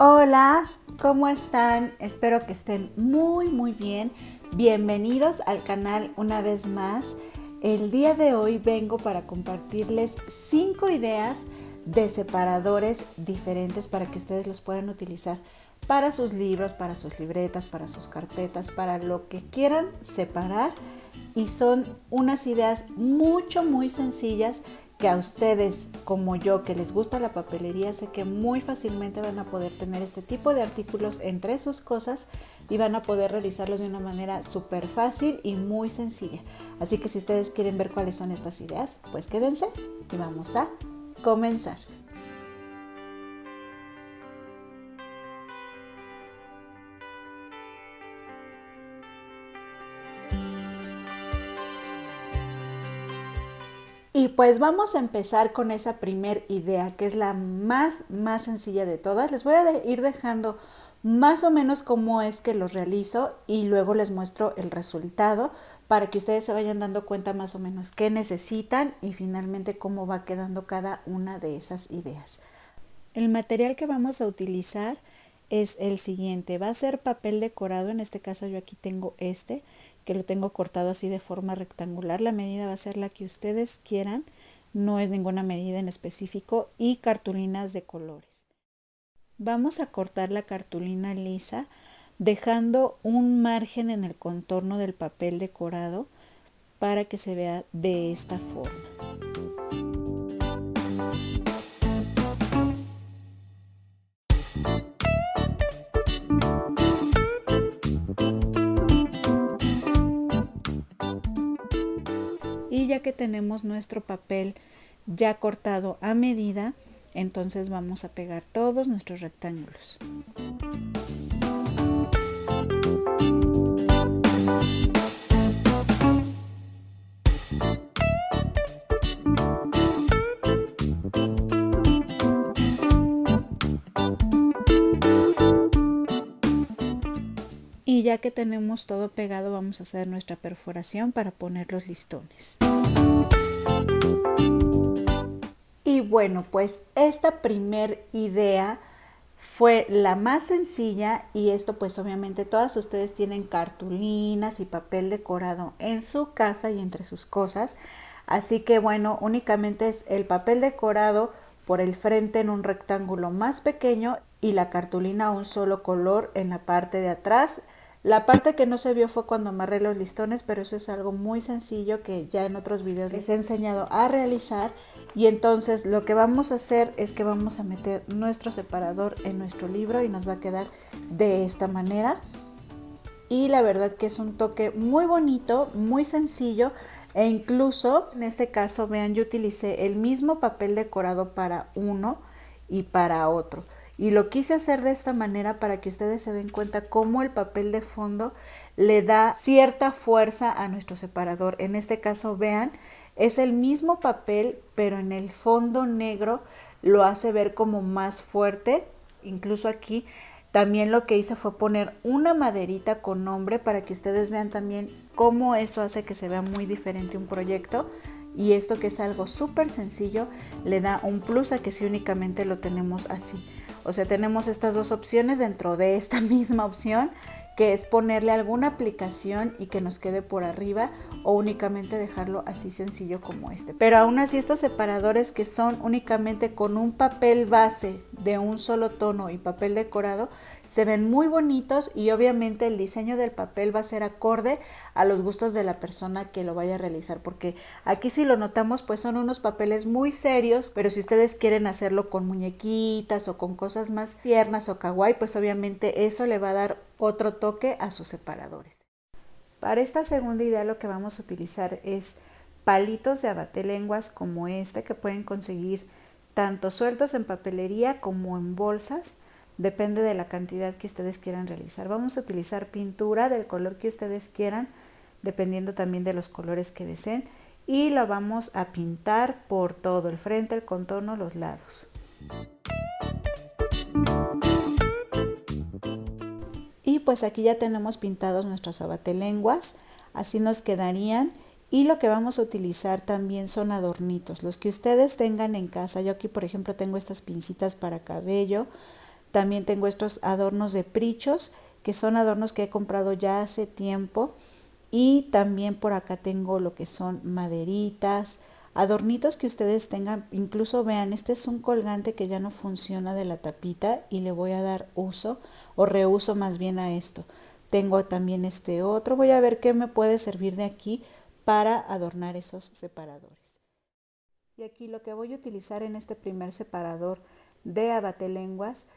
Hola, ¿cómo están? Espero que estén muy bien. Bienvenidos al canal una vez más. El día de hoy vengo para compartirles 5 ideas de separadores diferentes para que ustedes los puedan utilizar para sus libros, para sus libretas, para sus carpetas, para lo que quieran separar. Y son unas ideas muy sencillas que a ustedes, como yo, que les gusta la papelería, sé que muy fácilmente van a poder tener este tipo de artículos entre sus cosas y van a poder realizarlos de una manera súper fácil y muy sencilla. Así que si ustedes quieren ver cuáles son estas ideas, pues quédense y vamos a comenzar. Y pues vamos a empezar con esa primer idea, que es la más sencilla de todas. Les voy a ir dejando más o menos cómo es que los realizo y luego les muestro el resultado para que ustedes se vayan dando cuenta más o menos qué necesitan y finalmente cómo va quedando cada una de esas ideas. El material que vamos a utilizar es el siguiente. Va a ser papel decorado, en este caso yo aquí tengo que lo tengo cortado así de forma rectangular. La medida va a ser la que ustedes quieran, no es ninguna medida en específico, y cartulinas de colores. Vamos a cortar la cartulina lisa dejando un margen en el contorno del papel decorado para que se vea de esta forma. Y ya que tenemos nuestro papel ya cortado a medida, entonces vamos a pegar todos nuestros rectángulos. Y ya que tenemos todo pegado, vamos a hacer nuestra perforación para poner los listones. Y bueno, pues esta primer idea fue la más sencilla y esto pues obviamente todas ustedes tienen cartulinas y papel decorado en su casa y entre sus cosas. Así que bueno, únicamente es el papel decorado por el frente en un rectángulo más pequeño y la cartulina un solo color en la parte de atrás. La parte que no se vio fue cuando amarré los listones, pero eso es algo muy sencillo que ya en otros videos les he enseñado a realizar. Y entonces lo que vamos a hacer es que vamos a meter nuestro separador en nuestro libro y nos va a quedar de esta manera. Y la verdad que es un toque muy bonito, muy sencillo, e incluso en este caso, vean, yo utilicé el mismo papel decorado para uno y para otro. Y lo quise hacer de esta manera para que ustedes se den cuenta cómo el papel de fondo le da cierta fuerza a nuestro separador. En este caso, vean, es el mismo papel, pero en el fondo negro lo hace ver como más fuerte. Incluso aquí también lo que hice fue poner una maderita con nombre para que ustedes vean también cómo eso hace que se vea muy diferente un proyecto. Y esto, que es algo súper sencillo, le da un plus a que si únicamente lo tenemos así. O sea, tenemos estas dos opciones dentro de esta misma opción, que es ponerle alguna aplicación y que nos quede por arriba, o únicamente dejarlo así sencillo como este. Pero aún así, estos separadores que son únicamente con un papel base de un solo tono y papel decorado se ven muy bonitos, y obviamente el diseño del papel va a ser acorde a los gustos de la persona que lo vaya a realizar, porque aquí, si lo notamos, pues son unos papeles muy serios, pero si ustedes quieren hacerlo con muñequitas o con cosas más tiernas o kawaii, pues obviamente eso le va a dar otro toque a sus separadores. Para esta segunda idea lo que vamos a utilizar es palitos de abatelenguas como este, que pueden conseguir tanto sueltos en papelería como en bolsas, depende de la cantidad que ustedes quieran realizar. Vamos a utilizar pintura del color que ustedes quieran, dependiendo también de los colores que deseen, y lo vamos a pintar por todo el frente, el contorno, los lados. Y pues aquí ya tenemos pintados nuestros abatelenguas, así nos quedarían. Y lo que vamos a utilizar también son adornitos, los que ustedes tengan en casa. Yo aquí, por ejemplo, tengo estas pincitas para cabello, También tengo estos adornos de prichos, que son adornos que he comprado ya hace tiempo. Y también por acá tengo lo que son maderitas, adornitos que ustedes tengan. Incluso vean, este es un colgante que ya no funciona de la tapita y le voy a dar uso o reuso más bien a esto. Tengo también este otro. Voy a ver qué me puede servir de aquí para adornar esos separadores. Y aquí lo que voy a utilizar en este primer separador de abatelenguas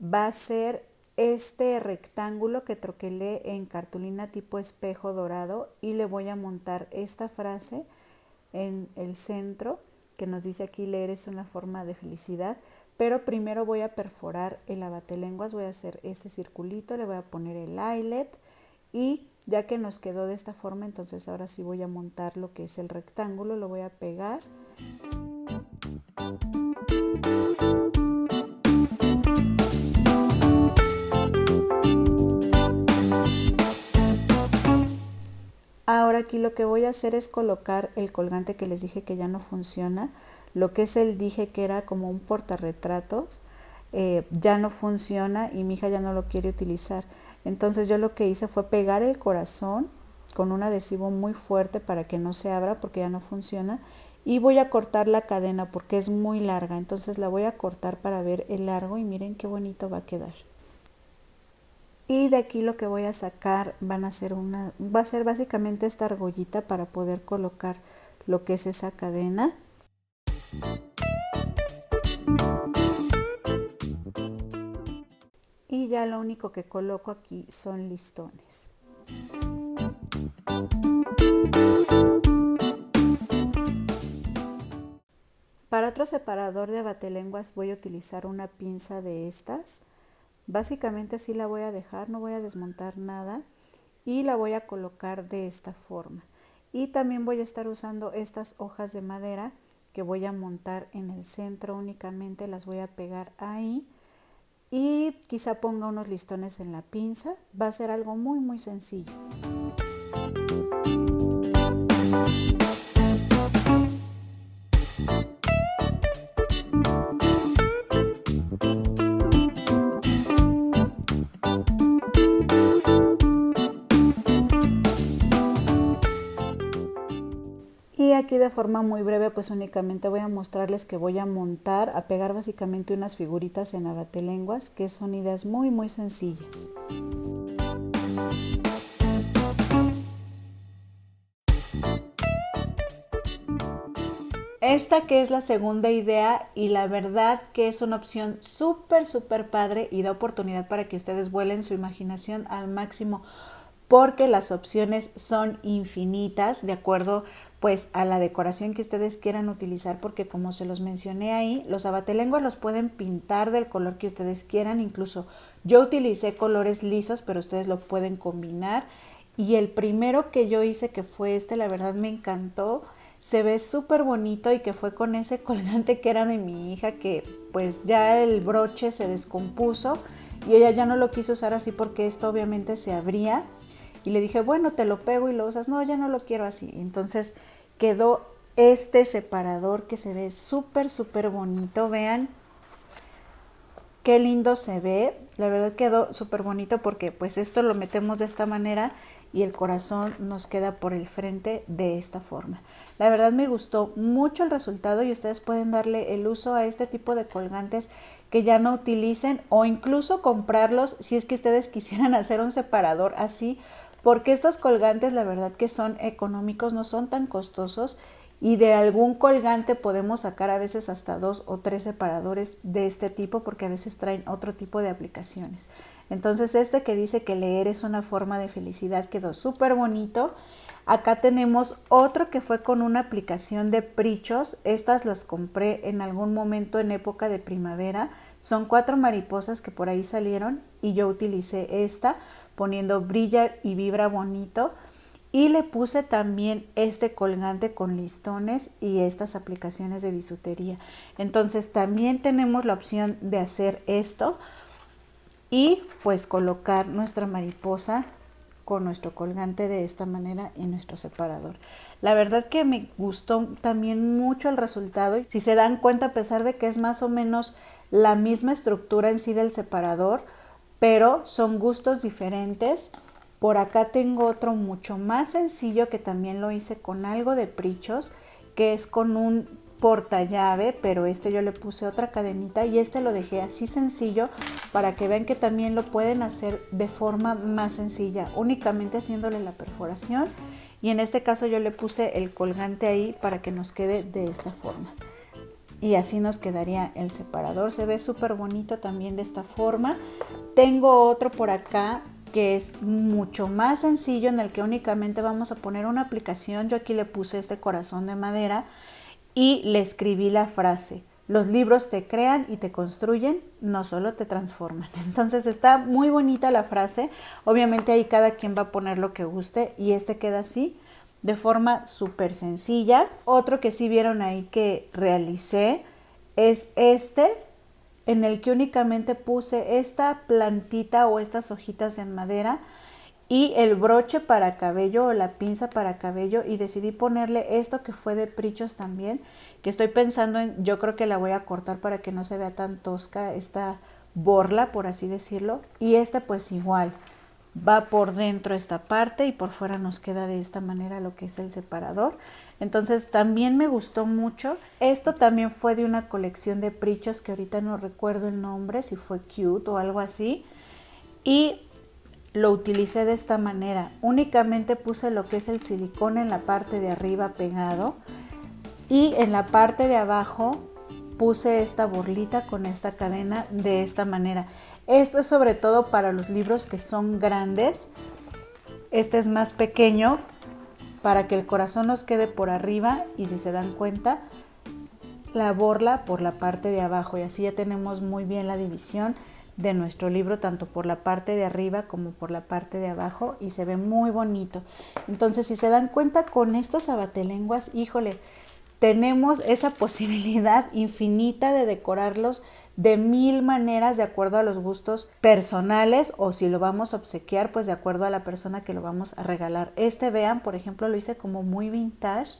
va a ser este rectángulo que troquelé en cartulina tipo espejo dorado y le voy a montar esta frase en el centro que nos dice aquí: leer es una forma de felicidad. Pero primero voy a perforar el abatelenguas, voy a hacer este circulito, le voy a poner el eyelet y ya que nos quedó de esta forma, entonces ahora sí voy a montar lo que es el rectángulo, lo voy a pegar. Ahora aquí lo que voy a hacer es colocar el colgante que les dije que ya no funciona, lo que es el dije que era como un portarretratos, ya no funciona y mi hija ya no lo quiere utilizar. Entonces yo lo que hice fue pegar el corazón con un adhesivo muy fuerte para que no se abra porque ya no funciona, y voy a cortar la cadena porque es muy larga, entonces la voy a cortar para ver el largo y miren qué bonito va a quedar. Y de aquí lo que voy a sacar va a ser básicamente esta argollita para poder colocar lo que es esa cadena. Y ya lo único que coloco aquí son listones. Para otro separador de abatelenguas voy a utilizar una pinza de estas. Básicamente así la voy a dejar, no voy a desmontar nada y la voy a colocar de esta forma. Y también voy a estar usando estas hojas de madera que voy a montar en el centro únicamente, las voy a pegar ahí y quizá ponga unos listones en la pinza. Va a ser algo muy sencillo. Y aquí de forma muy breve pues únicamente voy a mostrarles que voy a montar, a pegar básicamente unas figuritas en abatelenguas, que son ideas muy sencillas. Esta que es la segunda idea y la verdad que es una opción súper padre y da oportunidad para que ustedes vuelen su imaginación al máximo porque las opciones son infinitas de acuerdo pues a la decoración que ustedes quieran utilizar, porque como se los mencioné ahí, los abatelenguas los pueden pintar del color que ustedes quieran. Incluso yo utilicé colores lisos, pero ustedes lo pueden combinar. Y el primero que yo hice, que fue este, la verdad me encantó. Se ve súper bonito y que fue con ese colgante que era de mi hija, que pues ya el broche se descompuso y ella ya no lo quiso usar así porque esto obviamente se abría. Y le dije, bueno, te lo pego y lo usas. No, ya no lo quiero así. Entonces quedó este separador que se ve súper bonito. Vean qué lindo se ve. La verdad quedó súper bonito porque pues esto lo metemos de esta manera y el corazón nos queda por el frente de esta forma. La verdad me gustó mucho el resultado y ustedes pueden darle el uso a este tipo de colgantes que ya no utilicen o incluso comprarlos si es que ustedes quisieran hacer un separador así, porque estos colgantes la verdad que son económicos, no son tan costosos y de algún colgante podemos sacar a veces hasta 2 o 3 separadores de este tipo porque a veces traen otro tipo de aplicaciones. Entonces este que dice que leer es una forma de felicidad quedó súper bonito. Acá tenemos otro que fue con una aplicación de prichos. Estas las compré en algún momento en época de primavera. Son 4 mariposas que por ahí salieron y yo utilicé esta poniendo brilla y vibra bonito. Y le puse también este colgante con listones y estas aplicaciones de bisutería. Entonces también tenemos la opción de hacer esto y pues colocar nuestra mariposa con nuestro colgante de esta manera y nuestro separador. La verdad que me gustó también mucho el resultado. Y si se dan cuenta, a pesar de que es más o menos la misma estructura en sí del separador, pero son gustos diferentes. Por acá tengo otro mucho más sencillo que también lo hice con algo de prichos, que es con un portallave, pero este yo le puse otra cadenita y este lo dejé así sencillo para que vean que también lo pueden hacer de forma más sencilla, únicamente haciéndole la perforación, y en este caso yo le puse el colgante ahí para que nos quede de esta forma. Y así nos quedaría el separador. Se ve súper bonito también de esta forma. Tengo otro por acá que es mucho más sencillo, en el que únicamente vamos a poner una aplicación. Yo aquí le puse este corazón de madera y le escribí la frase: los libros te crean y te construyen, no solo te transforman. Entonces está muy bonita la frase. Obviamente ahí cada quien va a poner lo que guste, y este queda así, de forma súper sencilla. Otro que sí vieron ahí que realicé es este, en el que únicamente puse esta plantita o estas hojitas en madera y el broche para cabello o la pinza para cabello, y decidí ponerle esto que fue de prichos también, que estoy pensando en, yo creo que la voy a cortar para que no se vea tan tosca esta borla, por así decirlo, y este pues igual va por dentro esta parte y por fuera nos queda de esta manera lo que es el separador. Entonces también me gustó mucho. Esto también fue de una colección de prichos que ahorita no recuerdo el nombre, si fue Cute o algo así, y lo utilicé de esta manera. Únicamente puse lo que es el silicón en la parte de arriba pegado, y en la parte de abajo puse esta borlita con esta cadena de esta manera. Esto es sobre todo para los libros que son grandes. Este es más pequeño para que el corazón nos quede por arriba, y si se dan cuenta, la borla por la parte de abajo, y así ya tenemos muy bien la división de nuestro libro, tanto por la parte de arriba como por la parte de abajo, y se ve muy bonito. Entonces, si se dan cuenta, con estos abatelenguas, híjole, tenemos esa posibilidad infinita de decorarlos de 1000 maneras, de acuerdo a los gustos personales, o si lo vamos a obsequiar, pues de acuerdo a la persona que lo vamos a regalar. Vean, por ejemplo, lo hice como muy vintage,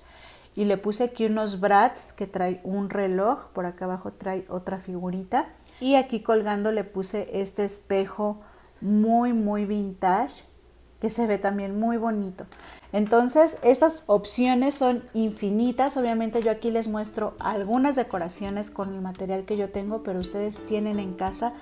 y le puse aquí unos brats que trae un reloj, por acá abajo trae otra figurita, y aquí colgando le puse este espejo muy vintage, que se ve también muy bonito. Entonces, estas opciones son infinitas. Obviamente yo aquí les muestro algunas decoraciones con el material que yo tengo, pero ustedes tienen en casa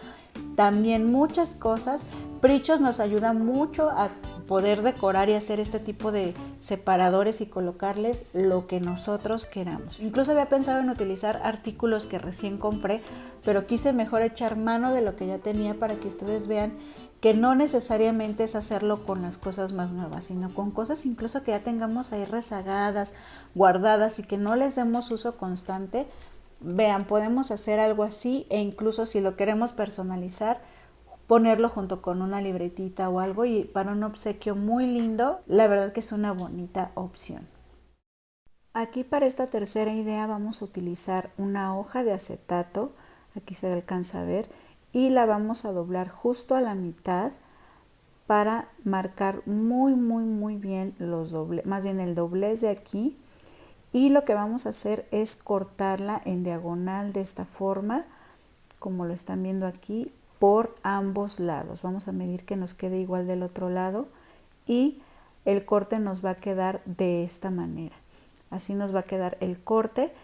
también muchas cosas. Prichos nos ayuda mucho a poder decorar y hacer este tipo de separadores y colocarles lo que nosotros queramos. Incluso había pensado en utilizar artículos que recién compré, pero quise mejor echar mano de lo que ya tenía para que ustedes vean que no necesariamente es hacerlo con las cosas más nuevas, sino con cosas incluso que ya tengamos ahí rezagadas, guardadas, y que no les demos uso constante. Vean, podemos hacer algo así, e incluso si lo queremos personalizar, ponerlo junto con una libretita o algo, y para un obsequio muy lindo, la verdad que es una bonita opción. Aquí para esta tercera idea vamos a utilizar una hoja de acetato, aquí se alcanza a ver, y la vamos a doblar justo a la mitad para marcar muy bien los dobles, más bien el doblez de aquí, y lo que vamos a hacer es cortarla en diagonal de esta forma, como lo están viendo aquí, por ambos lados. Vamos a medir que nos quede igual del otro lado, y el corte nos va a quedar de esta manera. Así nos va a quedar el corte,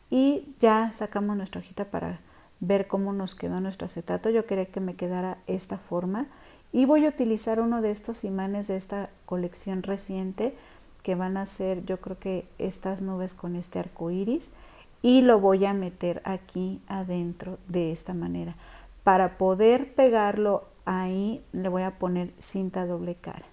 y ya sacamos nuestra hojita para ver cómo nos quedó nuestro acetato. Yo quería que me quedara esta forma, y voy a utilizar uno de estos imanes de esta colección reciente, que van a ser, yo creo que estas nubes con este arco iris, y lo voy a meter aquí adentro de esta manera. Para poder pegarlo ahí, le voy a poner cinta doble cara.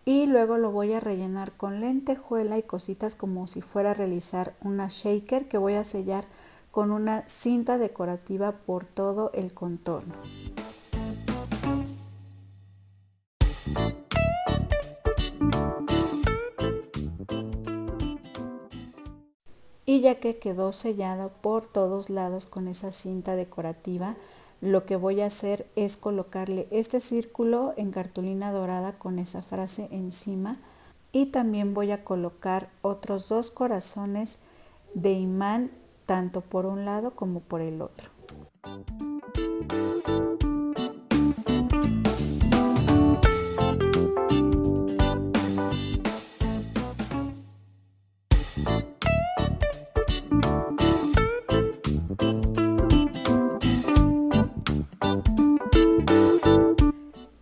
Y luego lo voy a rellenar con lentejuela y cositas como si fuera a realizar una shaker, que voy a sellar con una cinta decorativa por todo el contorno. Y ya que quedó sellada por todos lados con esa cinta decorativa, lo que voy a hacer es colocarle este círculo en cartulina dorada con esa frase encima, y también voy a colocar otros 2 corazones de imán tanto por un lado como por el otro.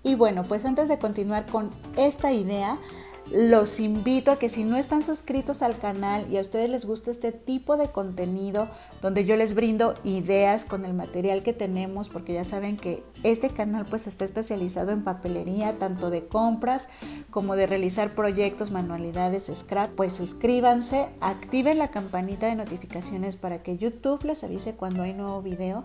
Y bueno, pues antes de continuar con esta idea, los invito a que si no están suscritos al canal y a ustedes les gusta este tipo de contenido donde yo les brindo ideas con el material que tenemos, porque ya saben que este canal pues está especializado en papelería, tanto de compras como de realizar proyectos, manualidades, scrap, pues suscríbanse, activen la campanita de notificaciones para que YouTube les avise cuando hay nuevo video,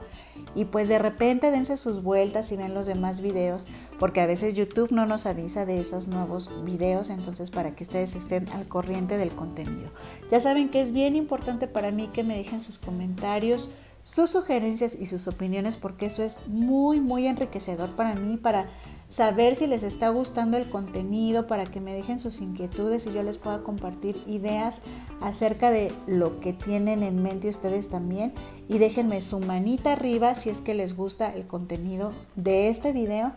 y pues de repente dense sus vueltas y ven los demás videos, porque a veces YouTube no nos avisa de esos nuevos videos, entonces para que ustedes estén al corriente del contenido. Ya saben que es bien importante para mí que me dejen sus comentarios, sus sugerencias y sus opiniones, porque eso es muy enriquecedor para mí, para saber si les está gustando el contenido, para que me dejen sus inquietudes y yo les pueda compartir ideas acerca de lo que tienen en mente ustedes también. Y déjenme su manita arriba si es que les gusta el contenido de este video,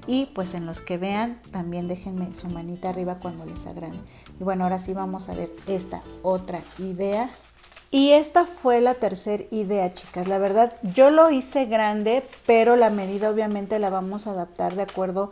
y pues en los que vean también déjenme su manita arriba cuando les agrade. Y bueno, ahora sí vamos a ver esta otra idea. Y esta fue la tercera idea, chicas. La verdad, yo lo hice grande, pero la medida obviamente la vamos a adaptar de acuerdo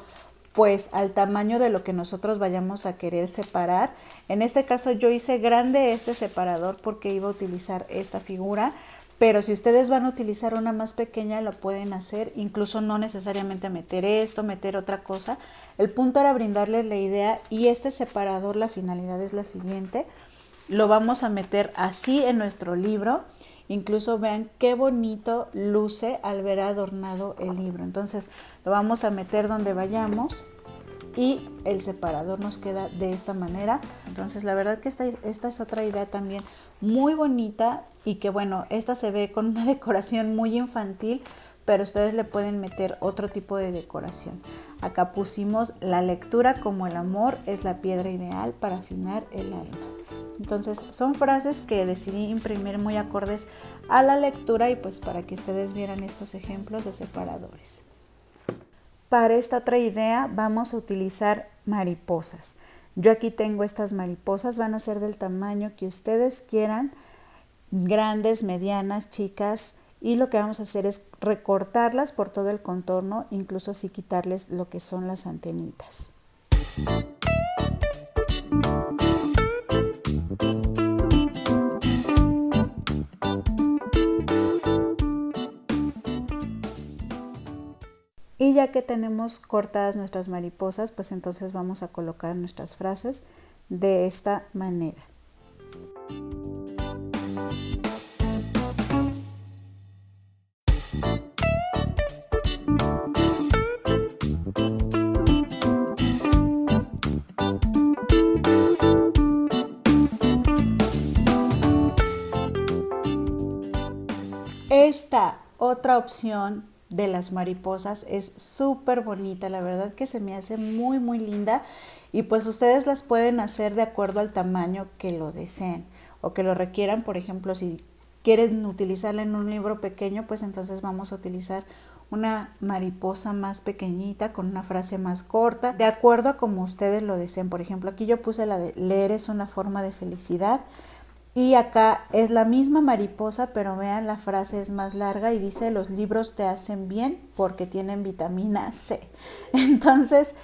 pues al tamaño de lo que nosotros vayamos a querer separar. En este caso yo hice grande este separador porque iba a utilizar esta figura, pero si ustedes van a utilizar una más pequeña lo pueden hacer, incluso no necesariamente meter esto, meter otra cosa. El punto era brindarles la idea, y este separador, la finalidad es la siguiente: lo vamos a meter así en nuestro libro. Incluso vean qué bonito luce al ver adornado el libro. Entonces lo vamos a meter donde vayamos y el separador nos queda de esta manera. Entonces la verdad que esta es otra idea también muy bonita, y que bueno, esta se ve con una decoración muy infantil, pero ustedes le pueden meter otro tipo de decoración. Acá pusimos: la lectura como el amor es la piedra ideal para afinar el alma. Entonces son frases que decidí imprimir muy acordes a la lectura, y pues para que ustedes vieran estos ejemplos de separadores. Para esta otra idea vamos a utilizar mariposas. Yo aquí tengo estas mariposas, van a ser del tamaño que ustedes quieran, grandes, medianas, chicas, y lo que vamos a hacer es recortarlas por todo el contorno, incluso así quitarles lo que son las antenitas. Y ya que tenemos cortadas nuestras mariposas, pues entonces vamos a colocar nuestras frases de esta manera. Esta otra opción de las mariposas es súper bonita, la verdad que se me hace muy linda, y pues ustedes las pueden hacer de acuerdo al tamaño que lo deseen o que lo requieran. Por ejemplo, si quieren utilizarla en un libro pequeño, pues entonces vamos a utilizar una mariposa más pequeñita con una frase más corta, de acuerdo a como ustedes lo deseen. Por ejemplo, aquí yo puse la de leer es una forma de felicidad. Y acá es la misma mariposa, pero vean, la frase es más larga y dice: los libros te hacen bien porque tienen vitamina C. Entonces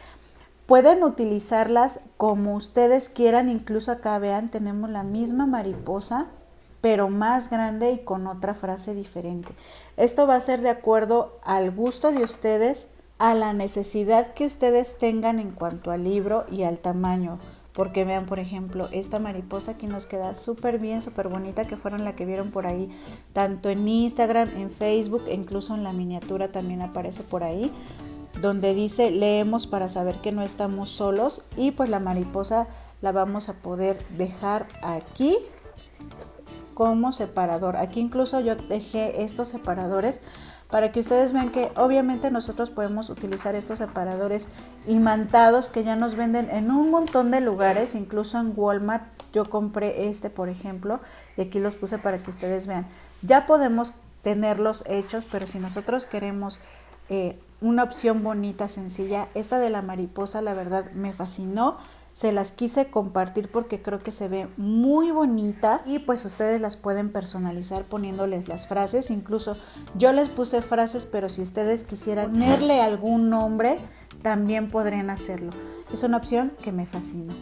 pueden utilizarlas como ustedes quieran. Incluso acá vean, tenemos la misma mariposa, pero más grande y con otra frase diferente. Esto va a ser de acuerdo al gusto de ustedes, a la necesidad que ustedes tengan en cuanto al libro y al tamaño. Porque vean, por ejemplo, esta mariposa aquí nos queda súper bien, súper bonita, que fueron la que vieron por ahí, tanto en Instagram, en Facebook, e incluso en la miniatura también aparece por ahí, donde dice: leemos para saber que no estamos solos. Y pues la mariposa la vamos a poder dejar aquí como separador. Aquí incluso yo dejé estos separadores para que ustedes vean que obviamente nosotros podemos utilizar estos separadores imantados que ya nos venden en un montón de lugares, incluso en Walmart. Yo compré este, por ejemplo, y aquí los puse para que ustedes vean. Ya podemos tenerlos hechos, pero si nosotros queremos una opción bonita, sencilla, esta de la mariposa la verdad me fascinó. Se las quise compartir porque creo que se ve muy bonita y pues ustedes las pueden personalizar poniéndoles las frases. Incluso yo les puse frases, pero si ustedes quisieran ponerle algún nombre, también podrían hacerlo. Es una opción que me fascinó.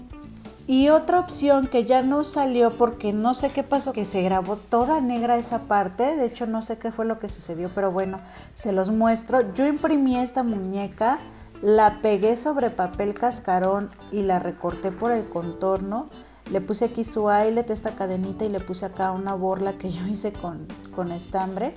Y otra opción que ya no salió porque no sé qué pasó, que se grabó toda negra esa parte. De hecho no sé qué fue lo que sucedió, pero bueno, se los muestro. Yo imprimí esta muñeca, la pegué sobre papel cascarón y la recorté por el contorno. Le puse aquí su eyelet, esta cadenita, y le puse acá una borla que yo hice con estambre.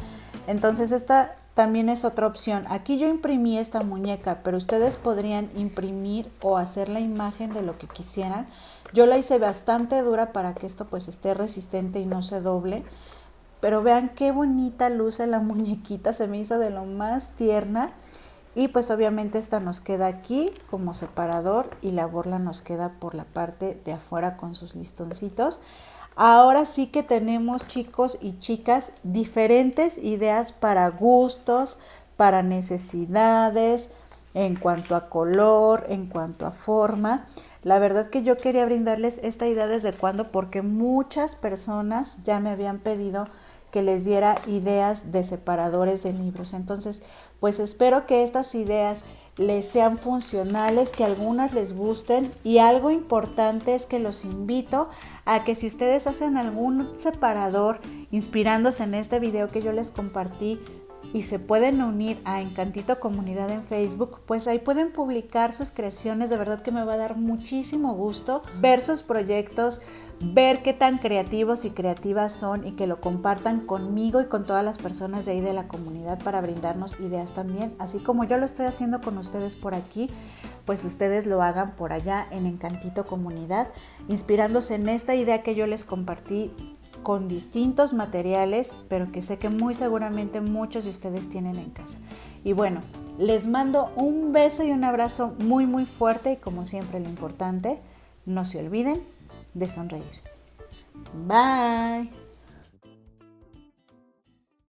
Entonces esta también es otra opción. Aquí yo imprimí esta muñeca, pero ustedes podrían imprimir o hacer la imagen de lo que quisieran. Yo la hice bastante dura para que esto pues esté resistente y no se doble. Pero vean qué bonita luce la muñequita, se me hizo de lo más tierna. Y pues obviamente esta nos queda aquí como separador y la borla nos queda por la parte de afuera con sus listoncitos. Ahora sí que tenemos, chicos y chicas, diferentes ideas para gustos, para necesidades, en cuanto a color, en cuanto a forma. La verdad que yo quería brindarles esta idea desde cuando, porque muchas personas ya me habían pedido que les diera ideas de separadores de libros. Entonces, pues espero que estas ideas les sean funcionales, que algunas les gusten, y algo importante es que los invito a que si ustedes hacen algún separador inspirándose en este video que yo les compartí y se pueden unir a Encantito Comunidad en Facebook, pues ahí pueden publicar sus creaciones. De verdad que me va a dar muchísimo gusto ver sus proyectos, ver qué tan creativos y creativas son y que lo compartan conmigo y con todas las personas de ahí de la comunidad para brindarnos ideas también, así como yo lo estoy haciendo con ustedes por aquí, pues ustedes lo hagan por allá en Encantito Comunidad, inspirándose en esta idea que yo les compartí con distintos materiales, pero que sé que muy seguramente muchos de ustedes tienen en casa. Y bueno, les mando un beso y un abrazo muy muy fuerte, y como siempre lo importante, no se olviden de sonreír. Bye.